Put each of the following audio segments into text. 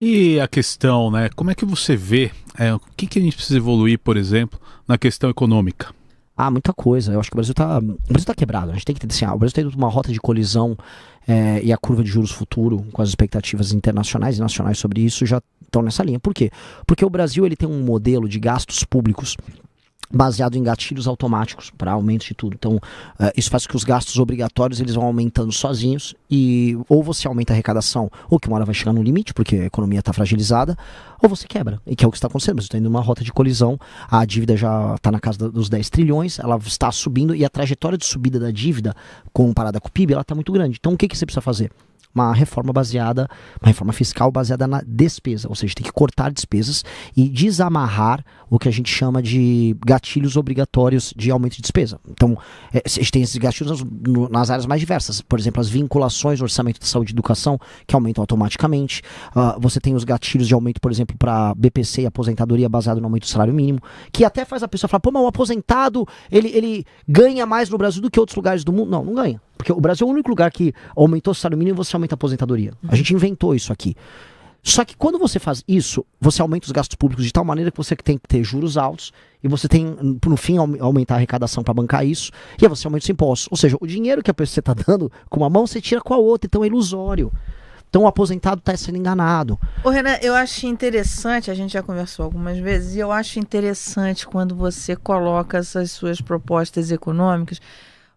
E a questão, né? Como é que você vê o que que a gente precisa evoluir, por exemplo, na questão econômica? Ah, muita coisa. Eu acho que o Brasil tá quebrado. A gente tem que entender assim, o Brasil tem uma rota de colisão e a curva de juros futuro, com as expectativas internacionais e nacionais sobre isso, já estão nessa linha. Por quê? Porque o Brasil ele tem um modelo de gastos públicos baseado em gatilhos automáticos para aumento de tudo. Então, isso faz com que os gastos obrigatórios eles vão aumentando sozinhos e ou você aumenta a arrecadação, ou que uma hora vai chegar no limite, porque a economia está fragilizada, ou você quebra, e que é o que está acontecendo. Você está indo numa rota de colisão, a dívida já está na casa dos 10 trilhões, ela está subindo e a trajetória de subida da dívida comparada com o PIB, ela está muito grande. Então, o que você precisa fazer? Uma reforma fiscal baseada na despesa, ou seja, tem que cortar despesas e desamarrar o que a gente chama de gatilhos obrigatórios de aumento de despesa. Então, a gente tem esses gatilhos nas áreas mais diversas, por exemplo, as vinculações no orçamento de saúde e educação, que aumentam automaticamente. Você tem os gatilhos de aumento, por exemplo, para BPC e aposentadoria baseado no aumento do salário mínimo, que até faz a pessoa falar, pô, mas o aposentado, ele ganha mais no Brasil do que outros lugares do mundo. Não, não ganha. Porque o Brasil é o único lugar que aumentou o salário mínimo e você aumenta a aposentadoria. A gente inventou isso aqui. Só que quando você faz isso, você aumenta os gastos públicos de tal maneira que você tem que ter juros altos e você tem, no fim, aumentar a arrecadação para bancar isso e aí você aumenta os impostos. Ou seja, o dinheiro que a pessoa está dando com uma mão, você tira com a outra, então é ilusório. Então o aposentado está sendo enganado. Ô, Renan, eu acho interessante, a gente já conversou algumas vezes, e eu acho interessante quando você coloca essas suas propostas econômicas,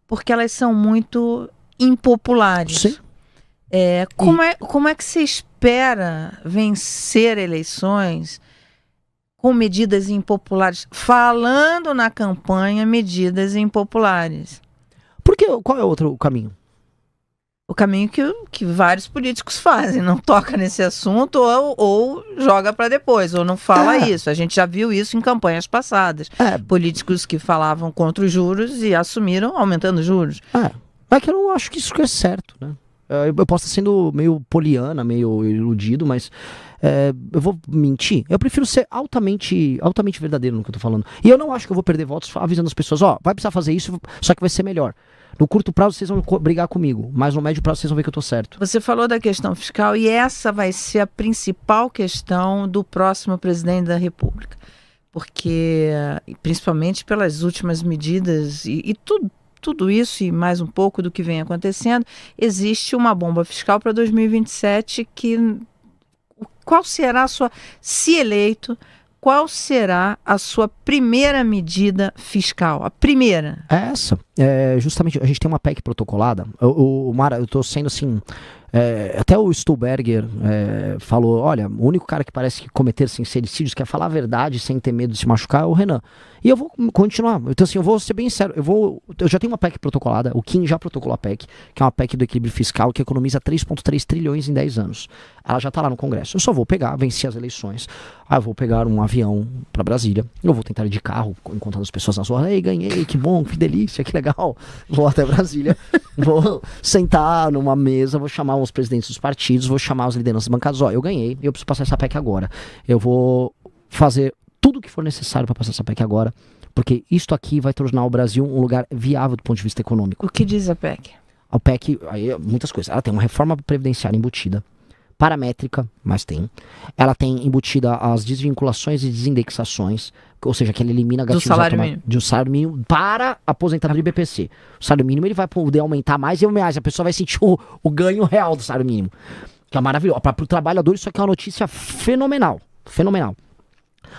porque elas são muito impopulares. Sim. Como é que se espera vencer eleições com medidas impopulares? Falando na campanha, medidas impopulares. Porque qual é o outro caminho? O caminho que vários políticos fazem, não toca nesse assunto ou joga para depois, ou não fala isso. A gente já viu isso em campanhas passadas. Políticos que falavam contra os juros e assumiram aumentando os juros. É que eu não acho que isso é certo, né? Eu posso estar sendo meio poliana, meio iludido, mas eu vou mentir. Eu prefiro ser altamente verdadeiro no que eu tô falando. E eu não acho que eu vou perder votos avisando as pessoas, vai precisar fazer isso, só que vai ser melhor. No curto prazo vocês vão brigar comigo, mas no médio prazo vocês vão ver que eu tô certo. Você falou da questão fiscal e essa vai ser a principal questão do próximo presidente da República. Porque, principalmente pelas últimas medidas e tudo isso e mais um pouco do que vem acontecendo, existe uma bomba fiscal para 2027 qual será a sua, se eleito, qual será a sua primeira medida fiscal? A primeira? É essa. Justamente, a gente tem uma PEC protocolada. Mara, eu tô sendo assim... até o Stuhlberger falou, olha, o único cara que parece que cometer sincericídios, quer falar a verdade sem ter medo de se machucar, é o Renan. E eu vou continuar. Então assim, eu vou ser bem sério. Eu já tenho uma PEC protocolada, o Kim já protocolou a PEC, que é uma PEC do equilíbrio fiscal que economiza 3,3 trilhões em 10 anos. Ela já tá lá no Congresso. Eu só vou vencer as eleições. Eu vou pegar um avião pra Brasília. Eu vou tentar ir de carro, encontrando as pessoas nas ruas. Ei, ganhei, que bom, que delícia, que legal. Vou até Brasília. Vou sentar numa mesa, vou chamar os presidentes dos partidos, vou chamar os lideranças bancadas. Eu ganhei, eu preciso passar essa PEC agora. Eu vou fazer tudo o que for necessário para passar essa PEC agora, porque isto aqui vai tornar o Brasil um lugar viável do ponto de vista econômico. O que diz a PEC? A PEC, aí, muitas coisas. Ela tem uma reforma previdenciária embutida, paramétrica, mas tem. Ela tem embutida as desvinculações e desindexações, ou seja, que ela elimina gatilhos do salário mínimo para aposentadoria e BPC. O salário mínimo ele vai poder aumentar mais e mais. A pessoa vai sentir o ganho real do salário mínimo. Que é maravilhoso. Para o trabalhador isso aqui é uma notícia fenomenal. Fenomenal.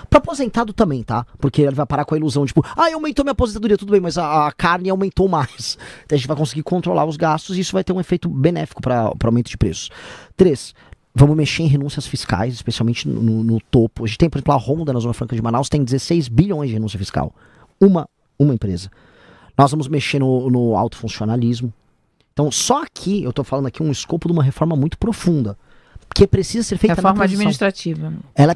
Para aposentado também, tá? Porque ele vai parar com a ilusão, tipo, aumentou minha aposentadoria, tudo bem, mas a carne aumentou mais. Então a gente vai conseguir controlar os gastos e isso vai ter um efeito benéfico para aumento de preços. 3. Vamos mexer em renúncias fiscais, especialmente no topo. A gente tem, por exemplo, a Honda na Zona Franca de Manaus tem 16 bilhões de renúncia fiscal. Uma empresa. Nós vamos mexer no alto funcionalismo. Então, só aqui, eu tô falando aqui um escopo de uma reforma muito profunda. Que precisa ser feita reforma administrativa. Ela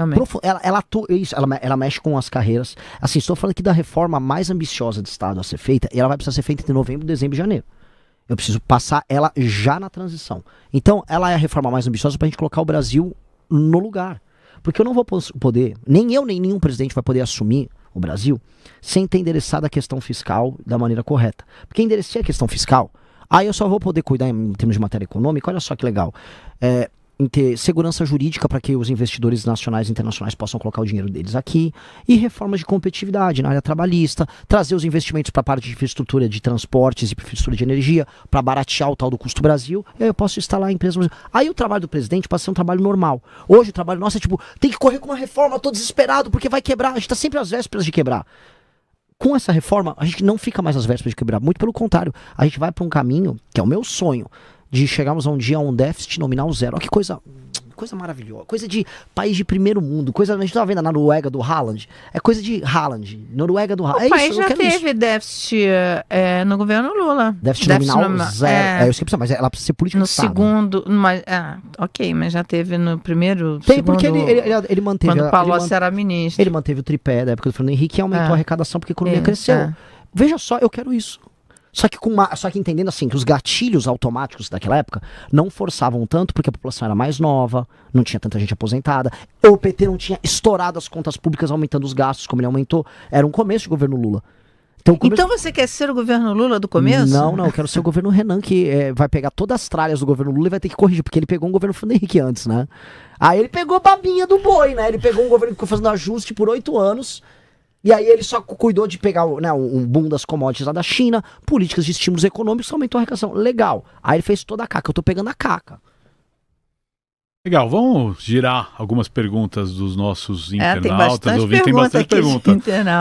mexe com as carreiras. Assim, estou falando aqui da reforma mais ambiciosa do Estado a ser feita, e ela vai precisar ser feita entre novembro, dezembro e janeiro. Eu preciso passar ela já na transição. Então, ela é a reforma mais ambiciosa para a gente colocar o Brasil no lugar. Porque eu não vou poder, nem eu, nem nenhum presidente vai poder assumir o Brasil sem ter endereçado a questão fiscal da maneira correta. Porque enderecer a questão fiscal, aí eu só vou poder cuidar em termos de matéria econômica, olha só que legal. em ter segurança jurídica para que os investidores nacionais e internacionais possam colocar o dinheiro deles aqui, e reformas de competitividade na área trabalhista, trazer os investimentos para a parte de infraestrutura de transportes e infraestrutura de energia, para baratear o tal do custo Brasil, e aí eu posso instalar a empresa no Brasil. Aí o trabalho do presidente passa a ser um trabalho normal. Hoje o trabalho nosso é tipo, tem que correr com uma reforma, tô desesperado porque vai quebrar, a gente tá sempre às vésperas de quebrar. Com essa reforma, a gente não fica mais às vésperas de quebrar, muito pelo contrário, a gente vai para um caminho, que é o meu sonho, de chegarmos a um dia a um déficit nominal zero. Olha que coisa maravilhosa, coisa de país de primeiro mundo, a gente tava vendo a Noruega do Haaland, é coisa de Haaland, Noruega do Haaland. O país já teve déficit no governo Lula. Déficit nominal zero. Eu sei, mas ela precisa ser política no do Estado. Segundo, mas, ok, mas já teve no primeiro, tem, segundo, porque ele manteve... quando o Palocci era ministro. Ele manteve o tripé da época do Fernando Henrique e aumentou a arrecadação porque a economia cresceu. Veja só, eu quero isso. Só que entendendo assim, que os gatilhos automáticos daquela época não forçavam tanto porque a população era mais nova, não tinha tanta gente aposentada, o PT não tinha estourado as contas públicas aumentando os gastos como ele aumentou, era um começo de governo Lula. Então você quer ser o governo Lula do começo? Não, eu quero ser o governo Renan, que vai pegar todas as tralhas do governo Lula e vai ter que corrigir, porque ele pegou um governo Fernando Henrique antes, né? Aí ele pegou a babinha do boi, né? Ele pegou um governo que ficou fazendo ajuste por 8 anos... E aí ele só cuidou de pegar um boom das commodities lá da China, políticas de estímulos econômicos, aumentou a arrecadação. Legal. Aí ele fez toda a caca. Eu tô pegando a caca. Legal, vamos girar algumas perguntas dos nossos internautas. Tem bastante pergunta.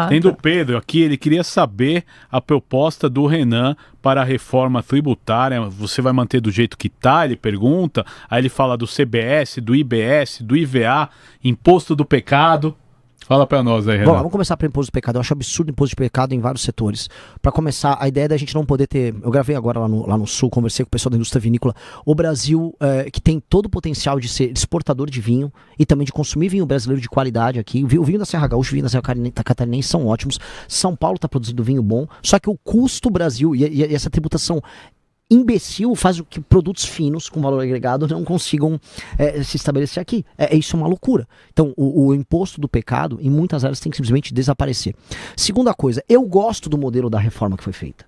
Tem do Pedro aqui, ele queria saber a proposta do Renan para a reforma tributária. Você vai manter do jeito que tá? Ele pergunta. Aí ele fala do CBS, do IBS, do IVA, imposto do pecado. Fala pra nós aí, Renan. Bom, vamos começar pelo imposto de pecado. Eu acho absurdo o imposto de pecado em vários setores. Pra começar, a ideia da gente não poder ter... Eu gravei agora lá no Sul, conversei com o pessoal da indústria vinícola. O Brasil, que tem todo o potencial de ser exportador de vinho e também de consumir vinho brasileiro de qualidade aqui. O vinho da Serra Gaúcha, o vinho da Serra Catarinense são ótimos. São Paulo tá produzindo vinho bom. Só que o custo Brasil e essa tributação imbecil faz o que produtos finos com valor agregado não consigam se estabelecer aqui. Isso é uma loucura. Então, o imposto do pecado, em muitas áreas, tem que simplesmente desaparecer. Segunda coisa, eu gosto do modelo da reforma que foi feita.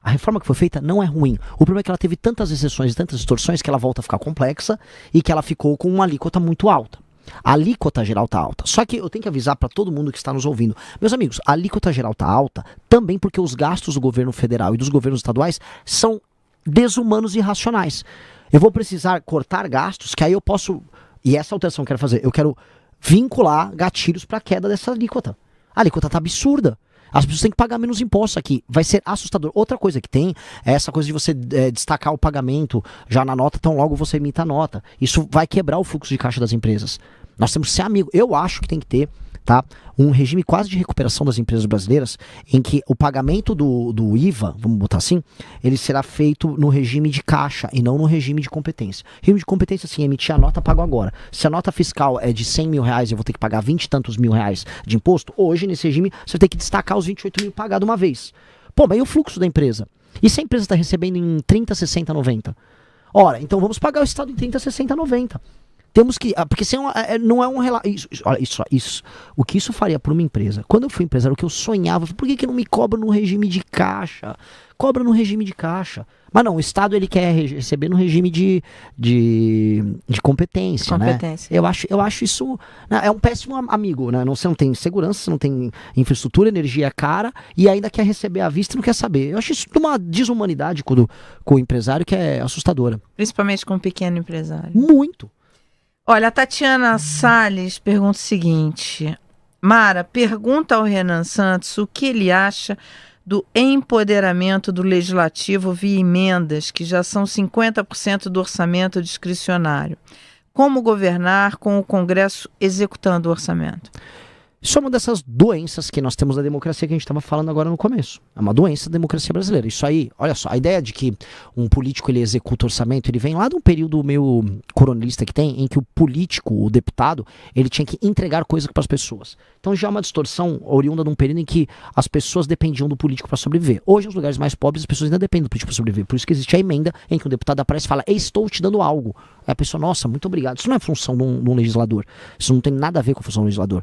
A reforma que foi feita não é ruim. O problema é que ela teve tantas exceções e tantas distorções que ela volta a ficar complexa e que ela ficou com uma alíquota muito alta. A alíquota geral tá alta. Só que eu tenho que avisar para todo mundo que está nos ouvindo. Meus amigos, a alíquota geral tá alta também porque os gastos do governo federal e dos governos estaduais são desumanos e irracionais. Eu vou precisar cortar gastos, que aí eu posso, e essa alteração que eu quero fazer, eu quero vincular gatilhos para a queda dessa alíquota. A alíquota tá absurda. As pessoas têm que pagar menos impostos aqui. Vai ser assustador. Outra coisa que tem é essa coisa de você destacar o pagamento já na nota, tão logo você emita a nota. Isso vai quebrar o fluxo de caixa das empresas. Nós temos que ser amigos. Eu acho que tem que ter, tá, um regime quase de recuperação das empresas brasileiras, em que o pagamento do IVA, vamos botar assim, ele será feito no regime de caixa e não no regime de competência. Regime de competência, assim, emitir a nota, pago agora. Se a nota fiscal é de 100 mil reais e eu vou ter que pagar 20 e tantos mil reais de imposto, hoje, nesse regime, você vai ter que destacar os 28 mil pagado uma vez. Pô, mas e o fluxo da empresa? E se a empresa está recebendo em 30, 60, 90? Ora, então vamos pagar o Estado em 30, 60, 90. Temos que... Porque não é um relato... Olha, isso. O que isso faria para uma empresa? Quando eu fui empresário, o que eu sonhava... Por que não me cobra no regime de caixa? Cobra no regime de caixa. Mas não, o Estado ele quer receber no regime de competência, né? Eu acho isso... É um péssimo amigo, né? Você não tem segurança, você não tem infraestrutura, energia é cara, e ainda quer receber à vista e não quer saber. Eu acho isso de uma desumanidade com o empresário que é assustadora. Principalmente com o pequeno empresário. Muito. Olha, a Tatiana Salles pergunta o seguinte: Mara, pergunta ao Renan Santos o que ele acha do empoderamento do legislativo via emendas, que já são 50% do orçamento discricionário. Como governar com o Congresso executando o orçamento? Isso é uma dessas doenças que nós temos da democracia que a gente estava falando agora no começo. É uma doença da democracia brasileira. Isso aí, olha só, a ideia de que um político ele executa orçamento, ele vem lá de um período meio coronelista que tem, em que o político, o deputado, ele tinha que entregar coisas para as pessoas. Então já é uma distorção oriunda de um período em que as pessoas dependiam do político para sobreviver. Hoje, nos lugares mais pobres, as pessoas ainda dependem do político para sobreviver. Por isso que existe a emenda em que o deputado aparece e fala: estou te dando algo. Aí a pessoa, nossa, muito obrigado. Isso não é função de um legislador. Isso não tem nada a ver com a função do legislador.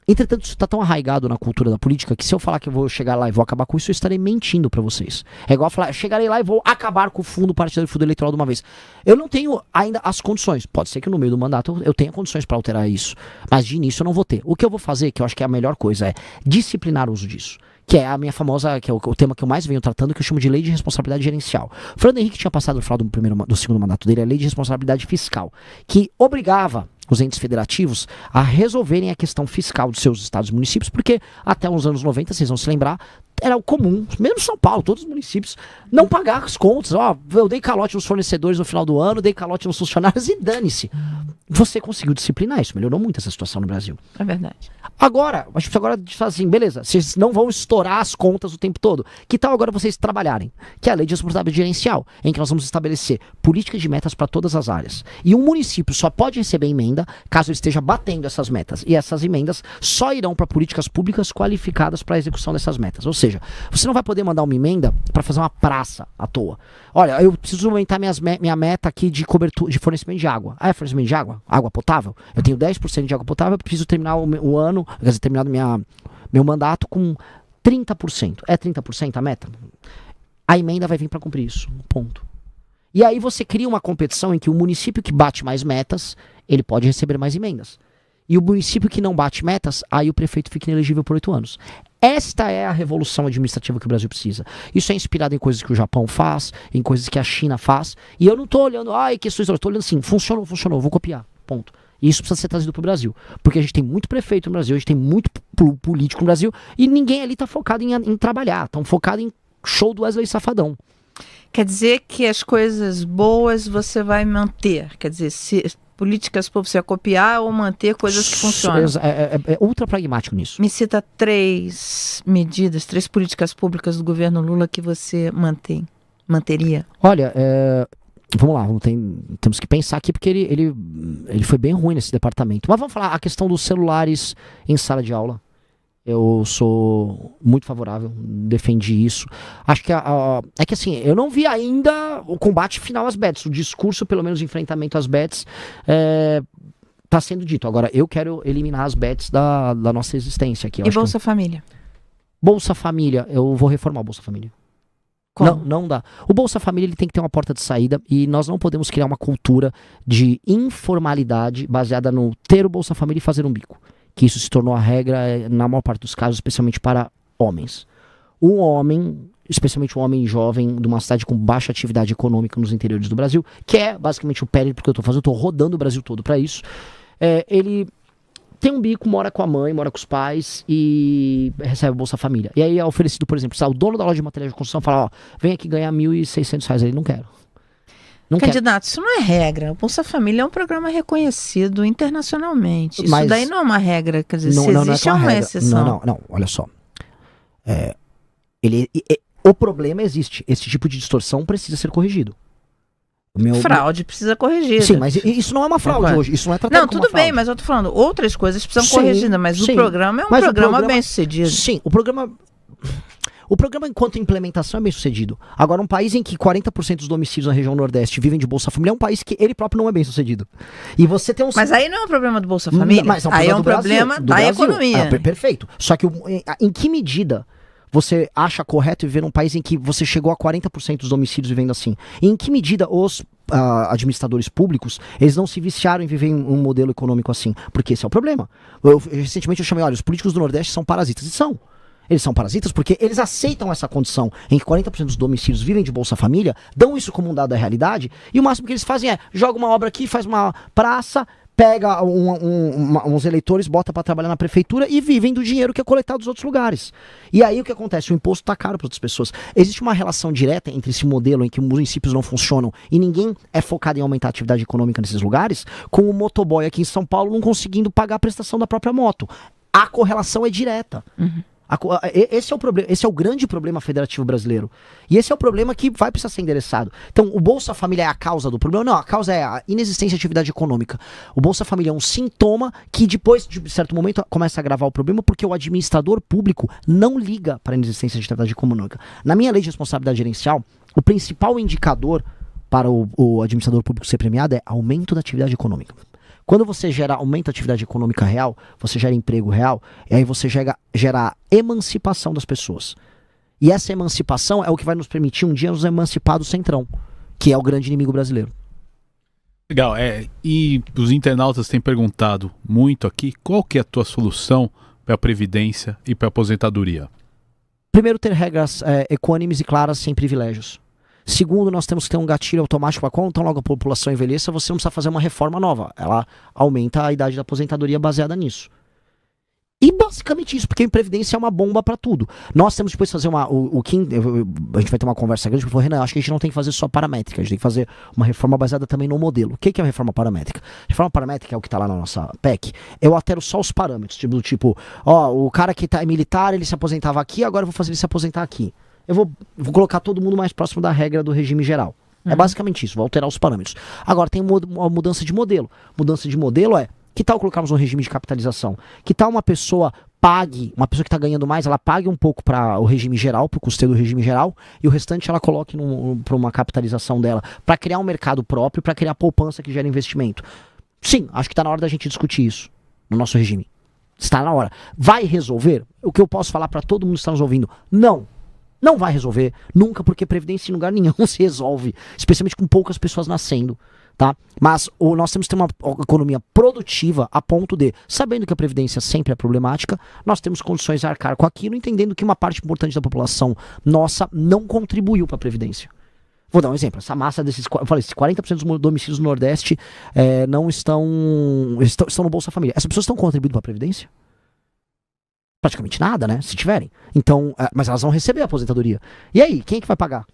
Entretanto, isso está tão arraigado na cultura da política que se eu falar que eu vou chegar lá e vou acabar com isso, eu estarei mentindo para vocês. É igual falar, chegarei lá e vou acabar com o fundo partidário e fundo eleitoral de uma vez. Eu não tenho ainda as condições. Pode ser que no meio do mandato eu tenha condições para alterar isso. Mas de início eu não vou ter. O que eu vou fazer, que eu acho que é a melhor coisa, é disciplinar o uso disso. Que é a minha famosa, que é o tema que eu mais venho tratando, que eu chamo de lei de responsabilidade gerencial. O Fernando Henrique tinha passado no final do segundo mandato dele a lei de responsabilidade fiscal, que obrigava os entes federativos a resolverem a questão fiscal dos seus estados e municípios, porque até os anos 90, vocês vão se lembrar, era o comum, mesmo São Paulo, todos os municípios, não pagar as contas. Ó, eu dei calote nos fornecedores no final do ano, dei calote nos funcionários e dane-se. Você conseguiu disciplinar isso, melhorou muito essa situação no Brasil. É verdade. Agora, a gente precisa agora falar assim, beleza, vocês não vão estourar as contas o tempo todo. Que tal agora vocês trabalharem? Que é a lei de responsabilidade gerencial, em que nós vamos estabelecer políticas de metas para todas as áreas. E um município só pode receber emenda caso ele esteja batendo essas metas. E essas emendas só irão para políticas públicas qualificadas para a execução dessas metas. Ou seja, você não vai poder mandar uma emenda para fazer uma praça à toa. Olha, eu preciso aumentar minha meta aqui de cobertura, de fornecimento de água. Ah, é fornecimento de água? Água potável? Eu tenho 10% de água potável, eu preciso terminar o ano, quer dizer, terminar meu mandato com 30%. É 30% a meta? A emenda vai vir para cumprir isso. Ponto. E aí você cria uma competição em que o município que bate mais metas, ele pode receber mais emendas. E o município que não bate metas, aí o prefeito fica inelegível por 8 anos. Esta é a revolução administrativa que o Brasil precisa. Isso é inspirado em coisas que o Japão faz, em coisas que a China faz. E eu não estou olhando, questões, eu estou olhando assim, funcionou, vou copiar. Ponto. E isso precisa ser trazido para o Brasil. Porque a gente tem muito prefeito no Brasil, a gente tem muito político no Brasil, e ninguém ali está focado em trabalhar, estão focados em show do Wesley Safadão. Quer dizer que as coisas boas você vai manter. Quer dizer, se políticas para você copiar ou manter coisas que funcionam. É ultra pragmático nisso. Me cita 3 medidas, 3 políticas públicas do governo Lula que você manteria. Olha, vamos lá, temos que pensar aqui porque ele foi bem ruim nesse departamento. Mas vamos falar a questão dos celulares em sala de aula. Eu sou muito favorável, defendi isso. Acho que é que assim, eu não vi ainda o combate final às bets. O discurso, pelo menos, de enfrentamento às bets está sendo dito. Agora, eu quero eliminar as bets da nossa existência aqui. E Bolsa Família? Bolsa Família, eu vou reformar o Bolsa Família. Como? Não dá. O Bolsa Família ele tem que ter uma porta de saída e nós não podemos criar uma cultura de informalidade baseada no ter o Bolsa Família e fazer um bico. Que isso se tornou a regra na maior parte dos casos, especialmente para homens. Um homem, especialmente um homem jovem, de uma cidade com baixa atividade econômica nos interiores do Brasil, que é basicamente o périplo que eu estou fazendo, eu estou rodando o Brasil todo para isso, ele tem um bico, mora com a mãe, mora com os pais e recebe o Bolsa Família. E aí é oferecido, por exemplo, o dono da loja de material de construção fala, vem aqui ganhar R$1.600, ele não quero. Candidato, isso não é regra. O Bolsa Família é um programa reconhecido internacionalmente. Isso daí não é uma regra. Quer dizer, se existe, é uma exceção. Não, olha só. O problema existe. Esse tipo de distorção precisa ser corrigido. Fraude precisa corrigir. Sim, mas isso não é uma fraude hoje. Isso não é tratado como uma fraude. Tudo bem, mas eu tô falando, outras coisas precisam corrigidas, mas o programa é um programa bem sucedido. Sim, o programa, enquanto implementação, é bem sucedido. Agora, um país em que 40% dos domicílios na região Nordeste vivem de Bolsa Família é um país que ele próprio não é bem sucedido. E você tem Mas aí não é um problema do Bolsa Família. Aí é um problema da economia. Perfeito. Só que em que medida você acha correto viver num país em que você chegou a 40% dos domicílios vivendo assim? E em que medida os administradores públicos, eles não se viciaram em viver em um modelo econômico assim? Porque esse é o problema. Recentemente eu chamei, olha, os políticos do Nordeste são parasitas. E são. Eles são parasitas porque eles aceitam essa condição em que 40% dos domicílios vivem de Bolsa Família, dão isso como um dado da realidade, e o máximo que eles fazem é, joga uma obra aqui, faz uma praça, pega uns eleitores, bota para trabalhar na prefeitura e vivem do dinheiro que é coletado dos outros lugares. E aí o que acontece? O imposto tá caro para outras pessoas. Existe uma relação direta entre esse modelo em que os municípios não funcionam e ninguém é focado em aumentar a atividade econômica nesses lugares, com o motoboy aqui em São Paulo não conseguindo pagar a prestação da própria moto. A correlação é direta. Uhum. Esse é o problema, esse é o grande problema federativo brasileiro. E esse é o problema que vai precisar ser endereçado. Então, o Bolsa Família é a causa do problema? Não, a causa é a inexistência de atividade econômica. O Bolsa Família é um sintoma que depois, de certo momento, começa a agravar o problema porque o administrador público não liga para a inexistência de atividade econômica. Na minha lei de responsabilidade gerencial, o principal indicador para o administrador público ser premiado é aumento da atividade econômica. Quando você aumenta a atividade econômica real, você gera emprego real, e aí você gera a emancipação das pessoas. E essa emancipação é o que vai nos permitir um dia nos emancipar do centrão, que é o grande inimigo brasileiro. Legal, e os internautas têm perguntado muito aqui, qual que é a tua solução para a Previdência e para a aposentadoria? Primeiro, ter regras equânimes e claras, sem privilégios. Segundo, nós temos que ter um gatilho automático para quando tão logo a população envelheça, você não precisa fazer uma reforma nova. Ela aumenta a idade da aposentadoria baseada nisso. E basicamente isso, porque a Previdência é uma bomba para tudo. Nós temos depois de fazer a gente vai ter uma conversa grande, porque falou, Renan, acho que a gente não tem que fazer só paramétrica, a gente tem que fazer uma reforma baseada também no modelo. O que é a reforma paramétrica? Reforma paramétrica é o que está lá na nossa PEC. Eu altero só os parâmetros, tipo, o cara que é militar, ele se aposentava aqui, agora eu vou fazer ele se aposentar aqui. Eu vou colocar todo mundo mais próximo da regra do regime geral. É basicamente isso, vou alterar os parâmetros. Agora tem uma mudança de modelo. Mudança de modelo que tal colocarmos um regime de capitalização? Que tal uma pessoa que está ganhando mais, ela pague um pouco para o regime geral, para o custeio do regime geral, e o restante ela coloque para uma capitalização dela, para criar um mercado próprio, para criar poupança que gera investimento. Sim, acho que está na hora da gente discutir isso no nosso regime. Está na hora. Vai resolver? O que eu posso falar para todo mundo que está nos ouvindo? Não. Não vai resolver, nunca, porque Previdência em lugar nenhum se resolve, especialmente com poucas pessoas nascendo, tá? Mas nós temos que ter uma economia produtiva a ponto de, sabendo que a Previdência sempre é problemática, nós temos condições de arcar com aquilo, entendendo que uma parte importante da população nossa não contribuiu para a Previdência. Vou dar um exemplo, essa massa desses, eu falei, 40% dos domicílios no Nordeste não estão no Bolsa Família. Essas pessoas estão contribuindo para a Previdência? Praticamente nada, né? Se tiverem. Então, mas elas vão receber a aposentadoria. E aí, quem é que vai pagar?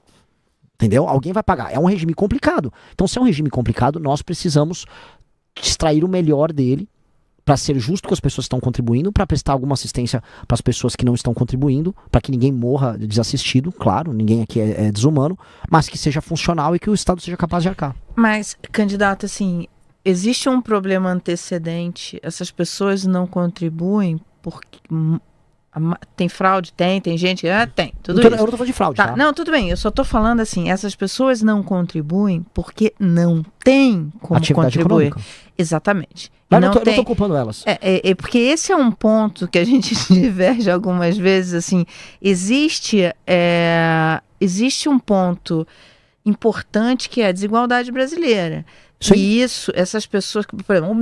Entendeu? Alguém vai pagar. É um regime complicado. Então, se é um regime complicado, nós precisamos extrair o melhor dele para ser justo com as pessoas que estão contribuindo, para prestar alguma assistência para as pessoas que não estão contribuindo, para que ninguém morra desassistido, claro, ninguém aqui é desumano, mas que seja funcional e que o Estado seja capaz de arcar. Mas, candidato, assim, existe um problema antecedente, essas pessoas não contribuem porque tem fraude? Tem gente? Tem, tudo isso. Eu não tô falando de fraude, tá? Não, tudo bem, eu só tô falando assim, essas pessoas não contribuem porque não tem como atividade contribuir. Econômica. Exatamente. Mas eu não tô culpando elas. Porque esse é um ponto que a gente diverge algumas vezes, assim, existe um ponto importante que é a desigualdade brasileira. Sim. E essas pessoas, por exemplo, o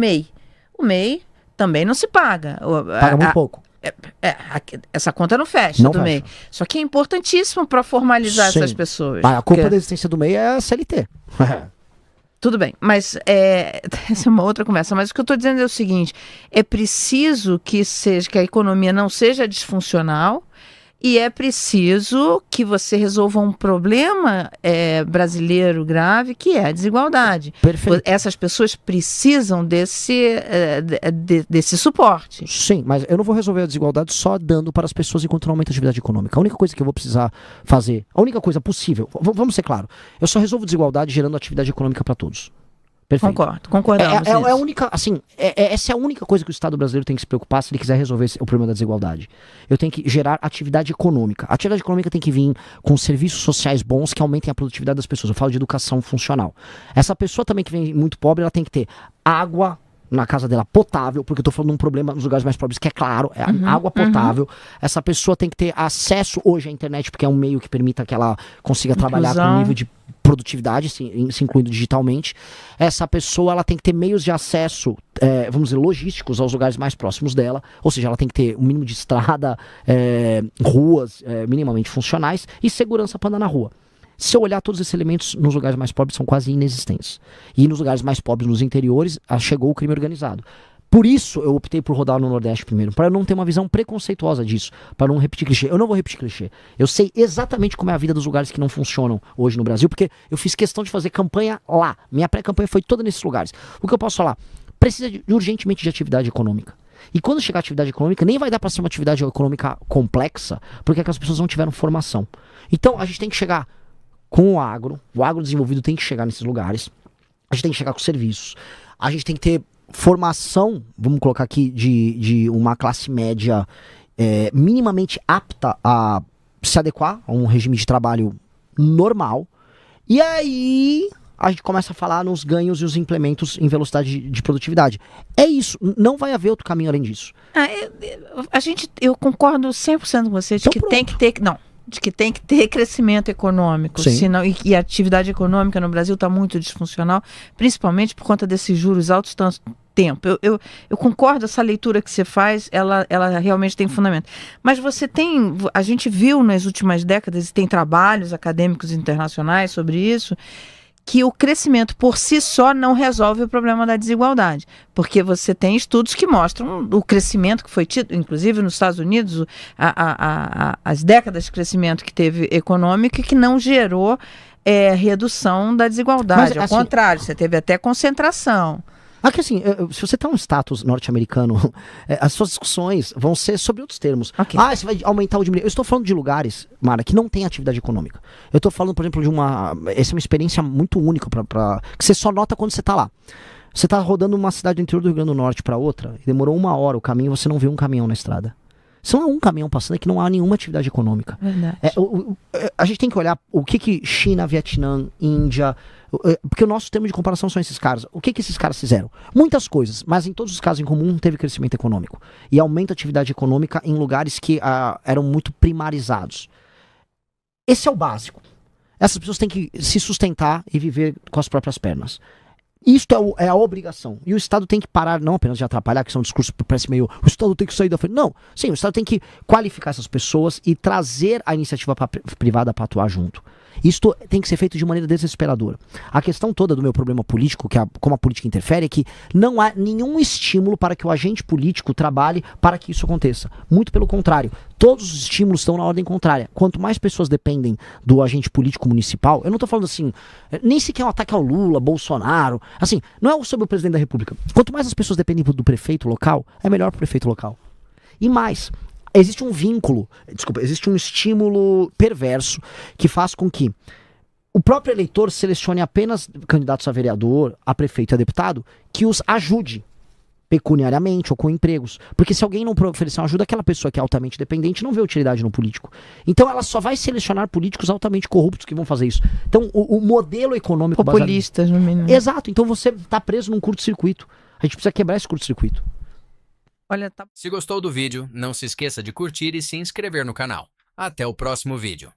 MEI também não se paga. Paga muito pouco. Essa conta não fecha do MEI. Só que é importantíssimo para formalizar essas pessoas. A culpa da existência do MEI é a CLT. Tudo bem, mas essa é uma outra conversa. Mas o que eu estou dizendo é o seguinte: é preciso que a economia não seja disfuncional. E é preciso que você resolva um problema brasileiro grave, que é a desigualdade. Perfeito. Essas pessoas precisam desse suporte. Sim, mas eu não vou resolver a desigualdade só dando para as pessoas enquanto não aumenta a atividade econômica. A única coisa que eu vou precisar fazer, a única coisa possível, vamos ser claros, eu só resolvo desigualdade gerando atividade econômica para todos. Perfeito. Concordamos. É a única, assim, essa é a única coisa que o Estado brasileiro tem que se preocupar se ele quiser resolver o problema da desigualdade. Eu tenho que gerar atividade econômica. A atividade econômica tem que vir com serviços sociais bons que aumentem a produtividade das pessoas. Eu falo de educação funcional. Essa pessoa também que vem muito pobre, ela tem que ter água na casa dela potável, porque eu tô falando de um problema nos lugares mais pobres, que é claro, água potável. Essa pessoa tem que ter acesso hoje à internet, porque é um meio que permita que ela consiga trabalhar com nível de produtividade, se incluindo digitalmente. Essa pessoa ela tem que ter meios de acesso, vamos dizer, logísticos aos lugares mais próximos dela, ou seja, ela tem que ter um mínimo de estrada, ruas minimamente funcionais e segurança para andar na rua. Se eu olhar todos esses elementos nos lugares mais pobres são quase inexistentes. E nos lugares mais pobres, nos interiores, chegou o crime organizado. Por isso eu optei por rodar no Nordeste primeiro, para eu não ter uma visão preconceituosa disso, para não repetir clichê. Eu não vou repetir clichê. Eu sei exatamente como é a vida dos lugares que não funcionam hoje no Brasil, porque eu fiz questão de fazer campanha lá. Minha pré-campanha foi toda nesses lugares. O que eu posso falar? Precisa urgentemente de atividade econômica. E quando chegar a atividade econômica, nem vai dar para ser uma atividade econômica complexa, porque aquelas pessoas não tiveram formação. Então a gente tem que chegar com o agro desenvolvido tem que chegar nesses lugares, a gente tem que chegar com serviços, a gente tem que ter formação, vamos colocar aqui, de uma classe média minimamente apta a se adequar a um regime de trabalho normal, e aí a gente começa a falar nos ganhos e os implementos em velocidade de produtividade. É isso, não vai haver outro caminho além disso. Eu concordo 100% com você de Então que pronto. tem que ter, não, de que tem que ter crescimento econômico, Sim. senão, e a atividade econômica no Brasil está muito disfuncional, principalmente por conta desses juros altos tanto tempo. Eu concordo, essa leitura que você faz, ela realmente tem fundamento. Mas a gente viu nas últimas décadas, e tem trabalhos acadêmicos internacionais sobre isso, que o crescimento por si só não resolve o problema da desigualdade, porque você tem estudos que mostram o crescimento que foi tido, inclusive nos Estados Unidos, as décadas de crescimento que teve econômico, que não gerou redução da desigualdade. Mas, ao assim, contrário, você teve até concentração. Aqui assim, se você tá um status norte-americano, as suas discussões vão ser sobre outros termos. Ok. Você vai aumentar ou diminuir. Eu estou falando de lugares, Mara, que não tem atividade econômica. Eu estou falando, por exemplo, essa é uma experiência muito única que você só nota quando você tá lá. Você tá rodando uma cidade do interior do Rio Grande do Norte para outra, e demorou 1 hora o caminho, você não vê um caminhão na estrada. Se não há um caminhão passando, é que não há nenhuma atividade econômica. Verdade. A gente tem que olhar o que China, Vietnã, Índia, porque o nosso termo de comparação são esses caras. O que esses caras fizeram? Muitas coisas, mas em todos os casos em comum teve crescimento econômico. E aumenta a atividade econômica em lugares que eram muito primarizados. Esse é o básico. Essas pessoas têm que se sustentar e viver com as próprias pernas. Isto é a obrigação. E o Estado tem que parar, não apenas de atrapalhar, que são um discurso que parece meio, o Estado tem que sair da frente. Não, sim, o Estado tem que qualificar essas pessoas e trazer a iniciativa privada para atuar junto. Isto tem que ser feito de maneira desesperadora. A questão toda do meu problema político, como a política interfere, é que não há nenhum estímulo para que o agente político trabalhe para que isso aconteça. Muito pelo contrário, todos os estímulos estão na ordem contrária. Quanto mais pessoas dependem do agente político municipal, eu não estou falando assim, nem sequer um ataque ao Lula, Bolsonaro, assim, não é sobre o presidente da República. Quanto mais as pessoas dependem do prefeito local, é melhor para o prefeito local. E mais, existe um vínculo, existe um estímulo perverso que faz com que o próprio eleitor selecione apenas candidatos a vereador, a prefeito e a deputado que os ajude pecuniariamente ou com empregos. Porque se alguém não oferecer uma ajuda, aquela pessoa que é altamente dependente não vê utilidade no político. Então ela só vai selecionar políticos altamente corruptos que vão fazer isso. Então o modelo econômico populistas, no mínimo. Exato, então você está preso num curto-circuito. A gente precisa quebrar esse curto-circuito. Olha, Se gostou do vídeo, não se esqueça de curtir e se inscrever no canal. Até o próximo vídeo.